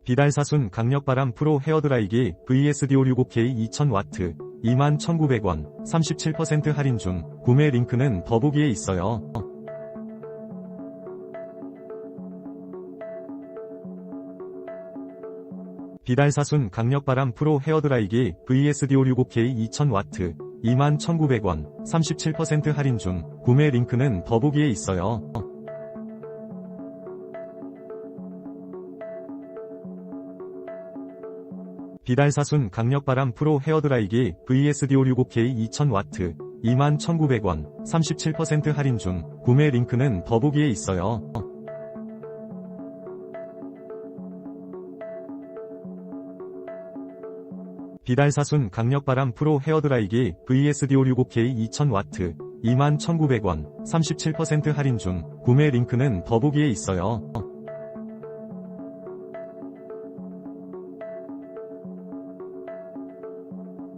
비달사순 강력바람 프로 헤어드라이기 VSD565K 2000W 21,900원 37% 할인 중. 구매 링크는 더보기에 있어요. 비달사순 강력바람 프로 헤어드라이기 VSD565K 2000W 21,900원 37% 할인 중. 구매 링크는 더보기에 있어요. 비달사순 강력바람 프로 헤어드라이기 VSD565K 2000W 21,900원 37% 할인 중. 구매 링크는 더보기에 있어요. 비달사순 강력바람 프로 헤어드라이기 VSD565K 2000W 21,900원 37% 할인 중. 구매 링크는 더보기에 있어요.